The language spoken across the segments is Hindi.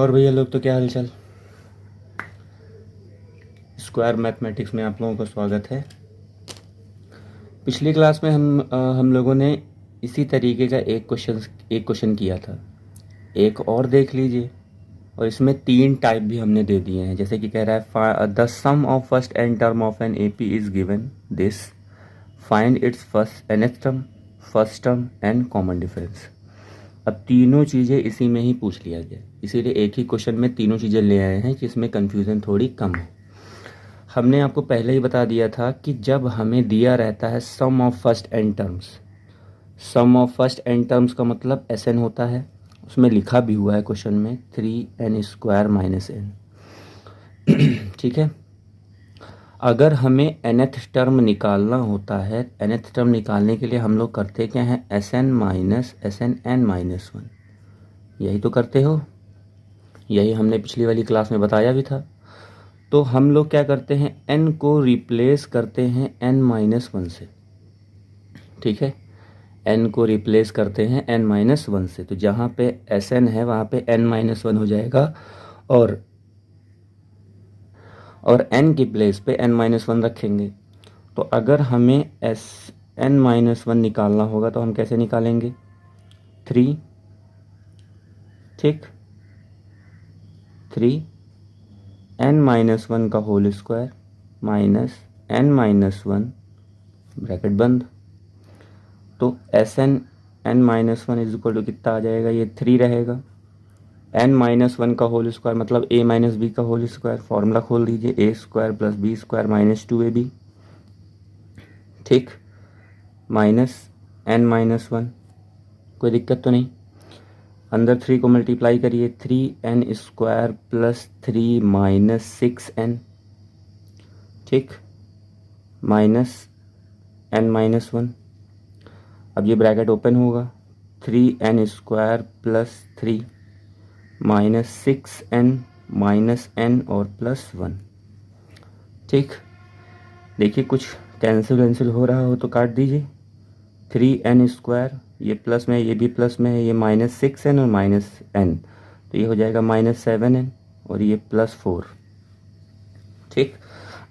और भैया लोग, तो क्या हाल चाल। स्क्वायर मैथमेटिक्स में आप लोगों का स्वागत है। पिछली क्लास में हम लोगों ने इसी तरीके का एक क्वेश्चन किया था। एक और देख लीजिए। और इसमें 3 टाइप भी हमने दे दिए हैं। जैसे कि कह रहा है the sum of first n term of an AP is given this, find its first nth term, first term and common difference. अब तीनों चीज़ें इसी में ही पूछ लिया गया, इसीलिए एक ही क्वेश्चन में तीनों चीज़ें ले आए हैं कि इसमें कन्फ्यूज़न थोड़ी कम है। हमने आपको पहले ही बता दिया था कि जब हमें दिया रहता है sum of first n terms, sum of first n terms का मतलब एस एन होता है। उसमें लिखा भी हुआ है क्वेश्चन में 3n² - n। ठीक है। अगर हमें nth टर्म निकालना होता है, nth टर्म निकालने के लिए हम लोग करते क्या हैं, Sn माइनस Sn(n-1)। यही तो करते हो, यही हमने पिछली वाली क्लास में बताया भी था। तो हम लोग क्या करते हैं, n को रिप्लेस करते हैं n-1 से। ठीक है, n को रिप्लेस करते हैं n-1 से। तो जहाँ पे Sn है वहाँ पे n-1 हो जाएगा, और n की प्लेस पे n-1 रखेंगे। तो अगर हमें n-1 निकालना होगा तो हम कैसे निकालेंगे, 3। ठीक, 3n-1 का whole square minus n-1 bracket बंद। तो Sn(n-1) इज इक्वल टू कितना आ जाएगा, ये 3 रहेगा। n-1 का होल स्क्वायर मतलब a माइनस बी का होल स्क्वायर। फॉर्मूला खोल दीजिए, a² + b² - 2ab। ठीक, माइनस n-1, कोई दिक्कत तो नहीं। अंदर 3 को मल्टीप्लाई करिए, 3n² + 3 - 6n। ठीक, माइनस n-1। अब ये ब्रैकेट ओपन होगा, 3n² + 3 - 6n - n और +1। ठीक, देखिए कुछ कैंसिल हो रहा हो तो काट दीजिए। 3n², ये प्लस में है, ये भी प्लस में है, ये -6n और -n, तो ये हो जाएगा -7n और ये +4। ठीक,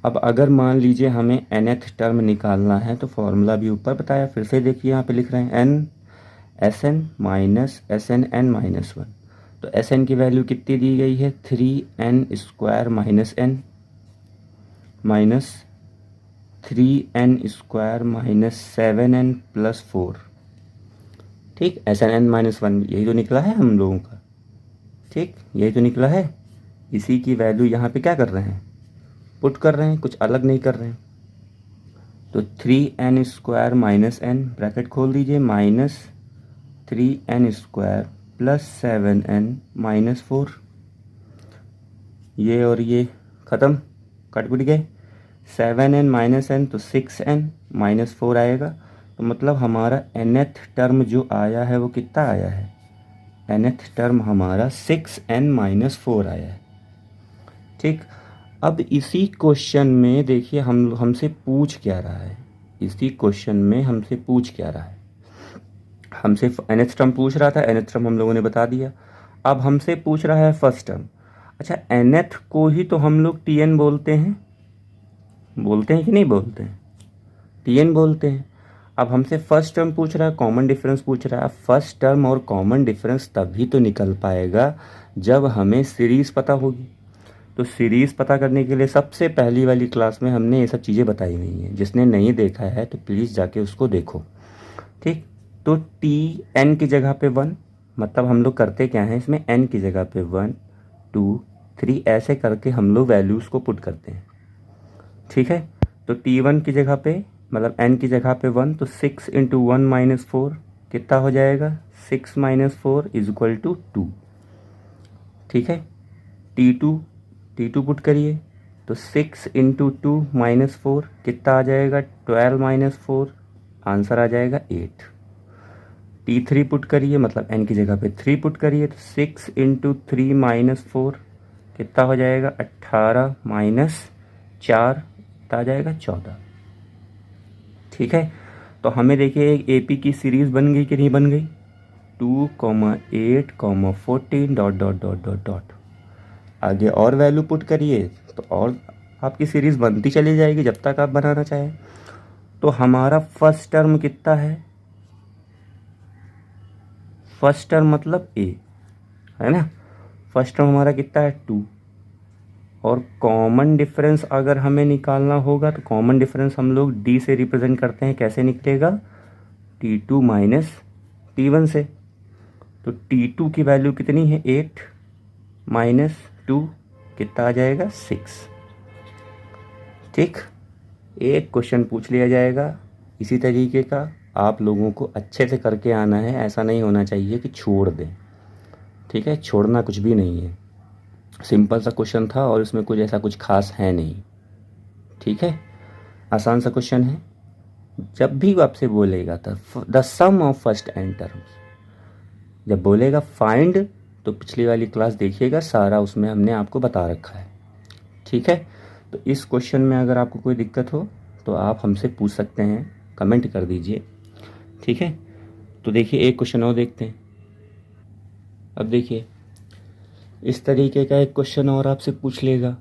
अब अगर मान लीजिए हमें nth टर्म निकालना है तो फॉर्मूला भी ऊपर बताया, फिर से देखिए यहाँ पे लिख रहे हैं Sn माइनस Sn(n-1)। तो Sn की वैल्यू कितनी दी गई है, 3n² - n minus 3n² - 7n + 4। ठीक, Sn(n-1) यही तो निकला है हम लोगों का। ठीक, यही तो निकला है। इसी की वैल्यू यहाँ पे क्या कर रहे हैं, पुट कर रहे हैं, कुछ अलग नहीं कर रहे हैं। तो 3n² - n ब्रैकेट खोल दीजिए, माइनस 3n² + 7n - 4। ये और ये ख़त्म, कट पिट गए। 7n - n तो 6n -4 आएगा। तो मतलब हमारा nth टर्म जो आया है वो कितना आया है, nth टर्म हमारा 6n - 4 आया है। ठीक, अब इसी क्वेश्चन में देखिए हमसे पूछ क्या रहा है, इसी क्वेश्चन में हमसे पूछ क्या रहा है, हमसे nth टर्म पूछ रहा था, nth टर्म हम लोगों ने बता दिया। अब हमसे पूछ रहा है फर्स्ट टर्म। अच्छा, nth को ही तो हम लोग tn बोलते हैं कि नहीं बोलते हैं, tn बोलते हैं। अब हमसे फर्स्ट टर्म पूछ रहा है, कॉमन डिफरेंस पूछ रहा है। फर्स्ट टर्म और कॉमन डिफरेंस तभी तो निकल पाएगा जब हमें सीरीज़ पता होगी। तो सीरीज़ पता करने के लिए सबसे पहली वाली क्लास में हमने ये सब चीज़ें बताई हुई हैं, जिसने नहीं देखा है तो प्लीज़ जाके उसको देखो। ठीक, तो n की जगह पे 1, मतलब हम लोग करते क्या हैं, इसमें n की जगह पे 1 2 3 ऐसे करके हम लोग वैल्यूज़ को पुट करते हैं। ठीक है, तो t1 की जगह पे मतलब n की जगह पे 1, तो 6 × 1 - 4 कितना हो जाएगा, 6 - 4 = 2। ठीक है, t2 पुट करिए, तो 6 × 2 - 4 कितना आ जाएगा, 12 - 4, आंसर आ जाएगा 8। t3 पुट करिए, मतलब n की जगह पे 3 पुट करिए, तो 6 × 3 - 4 कितना हो जाएगा, 18 - 4 कितना आ जाएगा, 14। ठीक है, तो हमें देखिए एक एपी की सीरीज़ बन गई कि नहीं बन गई, 2, 8, 14 ... आगे और वैल्यू पुट करिए तो और आपकी सीरीज़ बनती चली जाएगी जब तक आप बनाना चाहें। तो हमारा फर्स्ट टर्म कितना है, फर्स्ट टर्म मतलब ए, है ना। फर्स्ट टर्म हमारा कितना है 2, और कॉमन डिफरेंस अगर हमें निकालना होगा तो कॉमन डिफरेंस हम लोग डी से रिप्रेजेंट करते हैं। कैसे निकलेगा, T2 माइनस T1 से। तो T2 की वैल्यू कितनी है 8 माइनस 2 कितना आ जाएगा 6। ठीक, एक क्वेश्चन पूछ लिया जाएगा इसी तरीके का, आप लोगों को अच्छे से करके आना है, ऐसा नहीं होना चाहिए कि छोड़ दें। ठीक है, छोड़ना कुछ भी नहीं है, सिंपल सा क्वेश्चन था और इसमें कुछ ऐसा कुछ खास है नहीं। ठीक है, आसान सा क्वेश्चन है। जब भी वो आपसे बोलेगा तो the sum of first n terms, जब बोलेगा फाइंड, तो पिछली वाली क्लास देखिएगा, सारा उसमें हमने आपको बता रखा है। ठीक है, तो इस क्वेश्चन में अगर आपको कोई दिक्कत हो तो आप हमसे पूछ सकते हैं, कमेंट कर दीजिए। ठीक है, तो देखिए एक क्वेश्चन और देखते हैं। अब देखिए इस तरीके का एक क्वेश्चन और आपसे पूछ लेगा।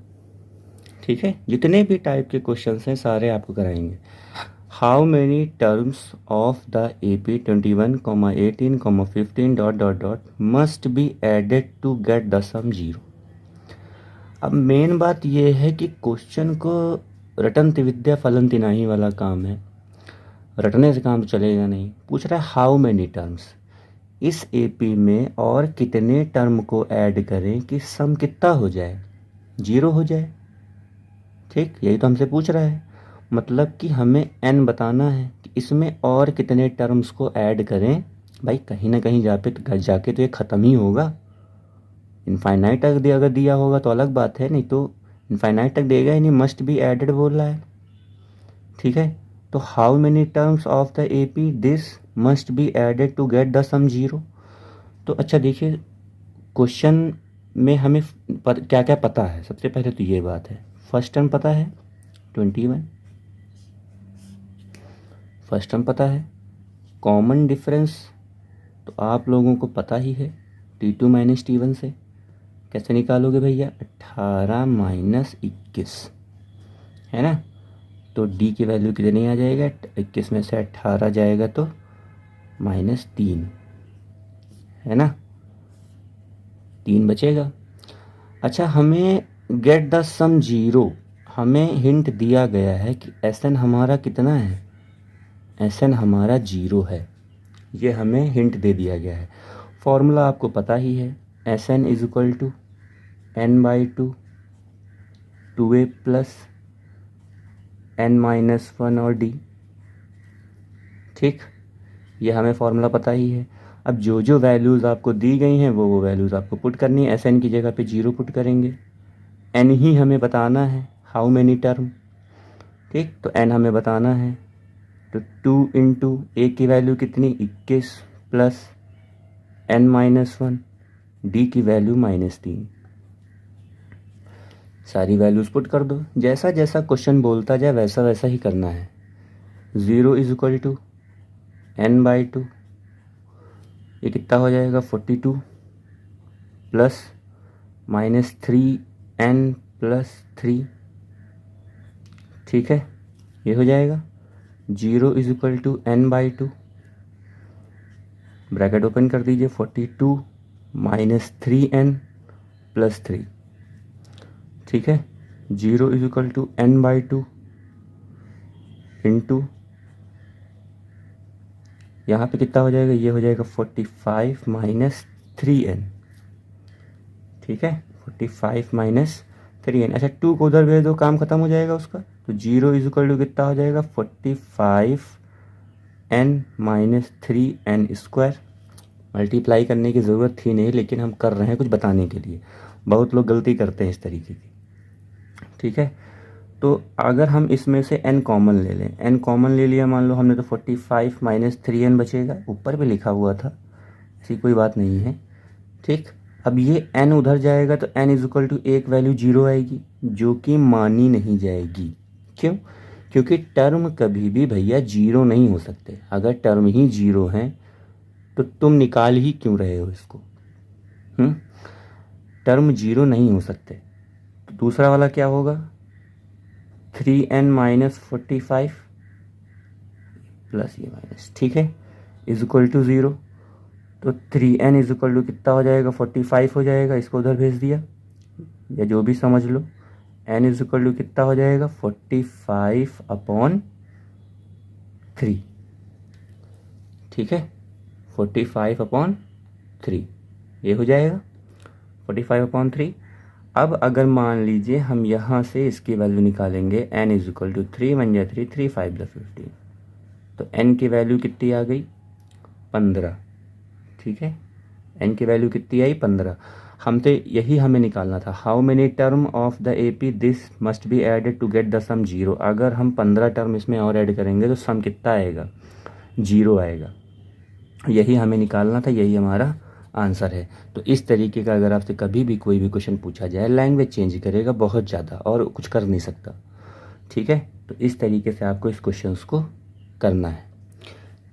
ठीक है, जितने भी टाइप के क्वेश्चन हैं सारे आपको कराएंगे। How many terms of the AP 21, 18, 15 dot dot dot must be added to get the sum 0। अब मेन बात यह है कि क्वेश्चन को रटंति विद्या फलंति नाही वाला काम है, रटने से काम चलेगा नहीं। पूछ रहा है हाउ मेनी टर्म्स, इस AP में और कितने टर्म को ऐड करें कि सम कितना हो जाए, 0 हो जाए। ठीक, यही तो हमसे पूछ रहा है, मतलब कि हमें n बताना है कि इसमें और कितने टर्म्स को ऐड करें। भाई कहीं ना कहीं जाके तो ये ख़त्म ही होगा। इनफाइनाइट तक अगर दिया होगा तो अलग बात है, नहीं तो इनफाइनाइट तक देगा ही नहीं, मस्ट बी एडेड बोल रहा है। ठीक है, तो how many terms of the AP this must be added to get the sum 0। तो अच्छा देखिए क्वेश्चन में हमें क्या क्या पता है। सबसे पहले तो ये बात है, फर्स्ट टर्म पता है 21, फर्स्ट टर्म पता है। कॉमन डिफरेंस तो आप लोगों को पता ही है, T2 माइनस T1 से। कैसे निकालोगे भैया, 18 माइनस 21, है ना। तो D की वैल्यू कितनी आ जाएगा, 21 में से 18 जाएगा तो -3, है ना, 3 बचेगा। अच्छा, हमें गेट द सम 0, हमें हिंट दिया गया है कि SN हमारा कितना है, SN हमारा 0 है, ये हमें हिंट दे दिया गया है। फॉर्मूला आपको पता ही है, SN is equal to n/2 2a plus n-1 और d। ठीक, ये हमें फॉर्मूला पता ही है। अब जो जो वैल्यूज़ आपको दी गई हैं वो वैल्यूज़ आपको पुट करनी है। SN की जगह पे 0 पुट करेंगे, n ही हमें बताना है, हाउ मेनी टर्म। ठीक, तो n हमें बताना है, तो 2 इंटू a की वैल्यू कितनी 21 प्लस n-1, d की वैल्यू -3। सारी वैल्यूज़ पुट कर दो, जैसा जैसा क्वेश्चन बोलता जाए वैसा वैसा ही करना है। 0 इज इक्वल टू n/2, ये कितना हो जाएगा 42 प्लस -3n प्लस 3। ठीक है, ये हो जाएगा 0 is equal to n/2, bracket open कर दीजिए, 42 -3n प्लस 3। ठीक है, 0 is equal to n/2 into, यहाँ पे कितना हो जाएगा, ये हो जाएगा 45 -3n। ठीक है, 45 -3n। अच्छा 2 को उधर भेज दो, काम खत्म हो जाएगा उसका। तो 0 इज इक्वल टू कितना हो जाएगा 45n -3n स्क्वायर। मल्टीप्लाई करने की ज़रूरत थी नहीं, लेकिन हम कर रहे हैं कुछ बताने के लिए, बहुत लोग गलती करते हैं इस तरीके की। ठीक है, तो अगर हम इसमें से n कॉमन ले लें, n कॉमन ले लिया मान लो हमने, तो 45 -3n बचेगा, ऊपर भी लिखा हुआ था, ऐसी कोई बात नहीं है। ठीक, अब ये n उधर जाएगा तो n इज इक्वल टू एक वैल्यू 0 आएगी, जो कि मानी नहीं जाएगी। क्यों, क्योंकि टर्म कभी भी भैया 0 नहीं हो सकते। अगर टर्म ही 0 हैं तो तुम निकाल ही क्यों रहे हो इसको। टर्म जीरो नहीं हो सकते। तो दूसरा वाला क्या होगा, 3n माइनस 45 प्लस ये माइनस, ठीक है, इज इक्वल टू 0। तो 3n इज इक्वल टू कितना हो जाएगा, 45 हो जाएगा, इसको उधर भेज दिया या जो भी समझ लो। n इज इक्वल टू कितना हो जाएगा, 45/3, ठीक है, 45/3 ये हो जाएगा 45/3। अब अगर मान लीजिए हम यहाँ से इसकी वैल्यू निकालेंगे, n इज इक्वल टू 3 1 या 3 3 5 15, तो n की वैल्यू कितनी आ गई, 15, ठीक है, n की वैल्यू कितनी आई, 15। हमसे यही हमें निकालना था, how many term of the AP this must be added to get the sum 0। अगर हम 15 टर्म इसमें और ऐड करेंगे तो सम कितना आएगा, 0 आएगा। यही हमें निकालना था, यही हमारा आंसर है। तो इस तरीके का अगर आपसे कभी भी कोई भी क्वेश्चन पूछा जाए, लैंग्वेज चेंज करेगा बहुत ज़्यादा और कुछ कर नहीं सकता, ठीक है। तो इस तरीके से आपको इस क्वेश्चन को करना है।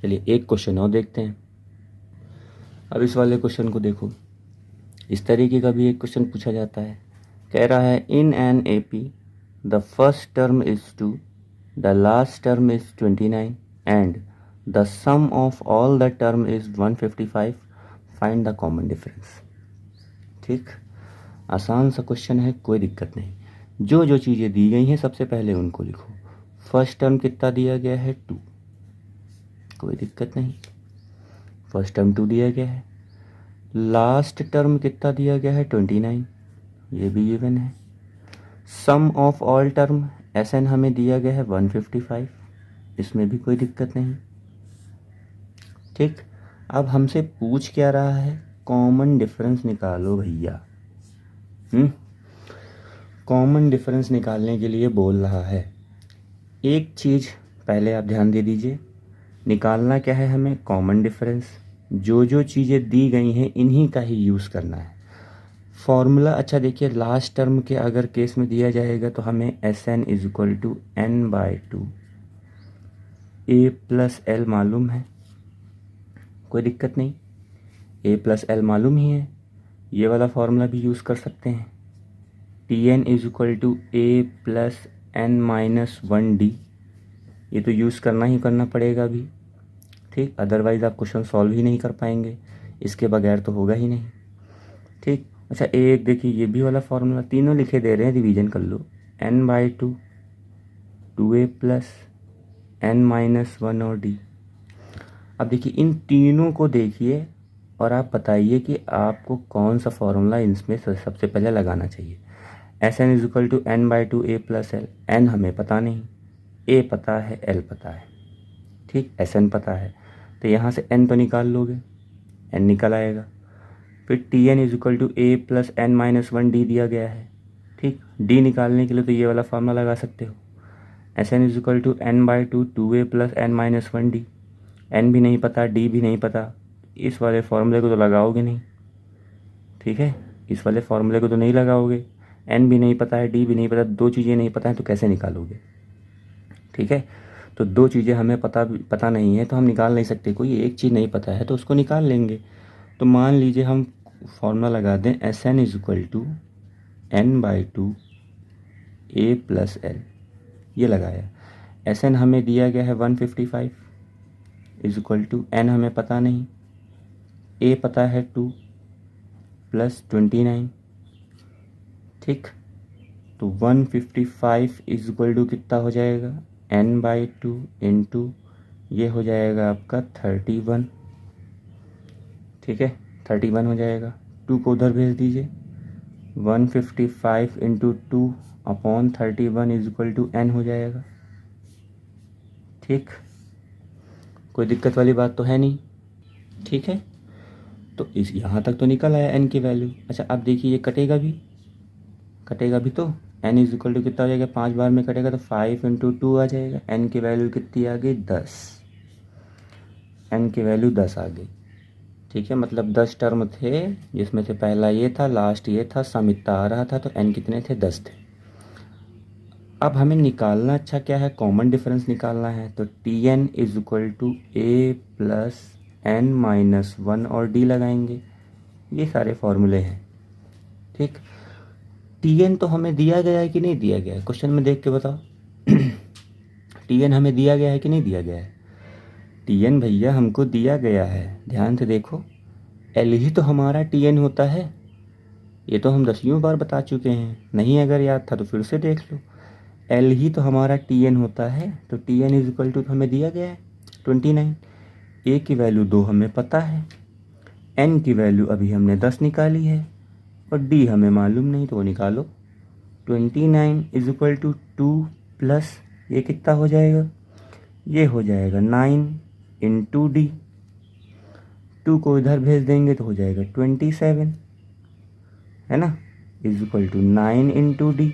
चलिए एक क्वेश्चन और देखते हैं। अब इस वाले क्वेश्चन को देखो, इस तरीके का भी एक क्वेश्चन पूछा जाता है। कह रहा है in an AP the first term is 2, the last term is 29 and the sum of all the term is 155, find the common difference. ठीक, आसान सा क्वेश्चन है, कोई दिक्कत नहीं। जो जो चीज़ें दी गई हैं सबसे पहले उनको लिखो। फर्स्ट टर्म कितना दिया गया है, 2, कोई दिक्कत नहीं, फर्स्ट टर्म 2 दिया गया है। लास्ट टर्म कितना दिया गया है, 29, ये भी गिवन है। Sum of all term SN हमें दिया गया है 155, इसमें भी कोई दिक्कत नहीं। ठीक, अब हमसे पूछ क्या रहा है, कॉमन डिफरेंस निकालो भैया। कॉमन डिफरेंस निकालने के लिए बोल रहा है। एक चीज़ पहले आप ध्यान दे दीजिए, निकालना क्या है हमें, कॉमन डिफरेंस। जो जो चीज़ें दी गई हैं इन्हीं का ही यूज़ करना है। फॉर्मूला, अच्छा देखिए, लास्ट टर्म के अगर केस में दिया जाएगा तो हमें SN is equal to n/2 A plus L मालूम है, कोई दिक्कत नहीं, A प्लस L मालूम ही है, ये वाला फॉर्मूला भी यूज़ कर सकते हैं। TN is equal to A plus n-1D, ये तो यूज़ करना ही करना पड़ेगा भी, ठीक, अदरवाइज़ आप क्वेश्चन सॉल्व ही नहीं कर पाएंगे, इसके बगैर तो होगा ही नहीं। ठीक, अच्छा एक देखिए ये भी वाला फॉर्मूला, तीनों लिखे दे रहे हैं, रिवीजन कर लो। n/2 2A प्लस n-1 और D। अब देखिए इन तीनों को देखिए और आप बताइए कि आपको कौन सा फॉर्मूला इनमें सबसे पहले लगाना चाहिए। SN is equal to n/2 A plus L, n हमें पता नहीं, A पता है, L पता है, ठीक, SN पता है, तो यहाँ से n तो निकाल लोगे, n निकल आएगा। फिर TN is equal to A plus n-1D दिया गया है, ठीक, D निकालने के लिए तो ये वाला फार्मूला लगा सकते हो। SN is equal to n/2 2A plus n-1D, n भी नहीं पता, D भी नहीं पता, इस वाले फार्मूले को तो लगाओगे नहीं, ठीक है, इस वाले फार्मूले को तो नहीं लगाओगे, n भी नहीं पता है, D भी नहीं पता, दो चीज़ें नहीं पता है तो कैसे निकालोगे, ठीक है। तो दो चीज़ें हमें पता नहीं है तो हम निकाल नहीं सकते, कोई एक चीज़ नहीं पता है तो उसको निकाल लेंगे। तो मान लीजिए हम फॉर्मूला लगा दें, SN is equal to n/2 A plus L, ये लगाया। SN हमें दिया गया है 155 इज इक्वल टू n हमें पता नहीं, A पता है 2 प्लस 29, ठीक, तो 155 इज इक्वल टू कितना हो जाएगा, n/2 इंटू ये हो जाएगा आपका 31, ठीक है, 31 हो जाएगा। 2 को उधर भेज दीजिए, 155 into 2 upon 31 is equal to n हो जाएगा, ठीक, कोई दिक्कत वाली बात तो है नहीं, ठीक है। तो इस यहाँ तक तो निकल आया n की वैल्यू। अच्छा अब देखिए ये कटेगा भी तो n इज इक्वल टू कितना हो जाएगा, 5 बार में कटेगा तो 5 इंटू 2 आ जाएगा, n की वैल्यू कितनी आ गई, 10, n की वैल्यू 10 आ गई, ठीक है। मतलब 10 टर्म थे जिसमें से पहला ये था, लास्ट ये था, सम इतना आ रहा था, तो n कितने थे, 10 थे। अब हमें निकालना अच्छा क्या है, कॉमन डिफरेंस निकालना है। तो TN is equal to A plus n-1 और D लगाएंगे, ये सारे फॉर्मूले हैं, ठीक। टी एन तो हमें दिया गया है कि नहीं दिया गया है, क्वेश्चन में देख के बताओ। टी एन हमें दिया गया है कि नहीं दिया गया है? टी एन भैया हमको दिया गया है, ध्यान से देखो। एल ही तो हमारा टी एन होता है, ये तो हम 10वीं बार बता चुके हैं, नहीं अगर याद था तो फिर से देख लो। एल ही तो हमारा टी एन होता है, तो T n is equal to हमें दिया गया है 29। ए की वैल्यू 2 हमें पता है, एन की वैल्यू अभी हमने 10 निकाली है, और डी हमें मालूम नहीं, तो वो निकालो। 29 इज इक्वल टू 2 प्लस ये कितना हो जाएगा, ये हो जाएगा 9 इंटू डी। 2 को इधर भेज देंगे तो हो जाएगा 27, है ना, is equal to 9 into D.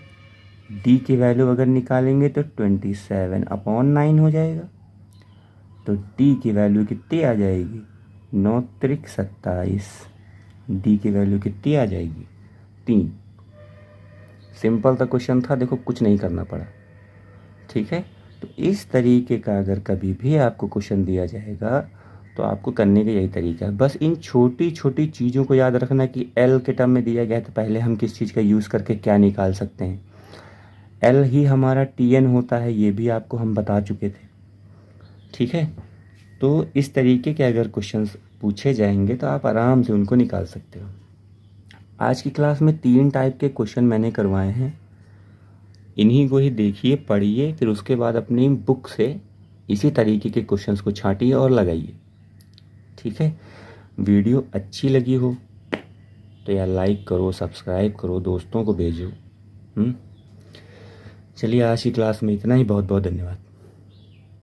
D की वैल्यू अगर निकालेंगे तो 27/9 हो जाएगा। तो डी की वैल्यू कितनी आ जाएगी, 9 त्रिक 27। डी की वैल्यू कितनी आ जाएगी, 3। सिंपल सा क्वेश्चन था, देखो कुछ नहीं करना पड़ा। ठीक है, तो इस तरीके का अगर कभी भी आपको क्वेश्चन दिया जाएगा तो आपको करने का यही तरीका है। बस इन छोटी छोटी चीज़ों को याद रखना कि एल के टर्म में दिया गया है तो पहले हम किस चीज़ का यूज़ करके क्या निकाल सकते हैं। एल ही हमारा टी एन होता है, ये भी आपको हम बता चुके थे। ठीक है, तो इस तरीके के अगर क्वेश्चंस पूछे जाएंगे तो आप आराम से उनको निकाल सकते हो। आज की क्लास में 3 टाइप के क्वेश्चन मैंने करवाए हैं, इन्हीं को ही देखिए, पढ़िए, फिर उसके बाद अपनी बुक से इसी तरीके के क्वेश्चंस को छांटिए और लगाइए। ठीक है, वीडियो अच्छी लगी हो तो यार लाइक करो, सब्सक्राइब करो, दोस्तों को भेजो। चलिए आज की क्लास में इतना ही, बहुत बहुत धन्यवाद।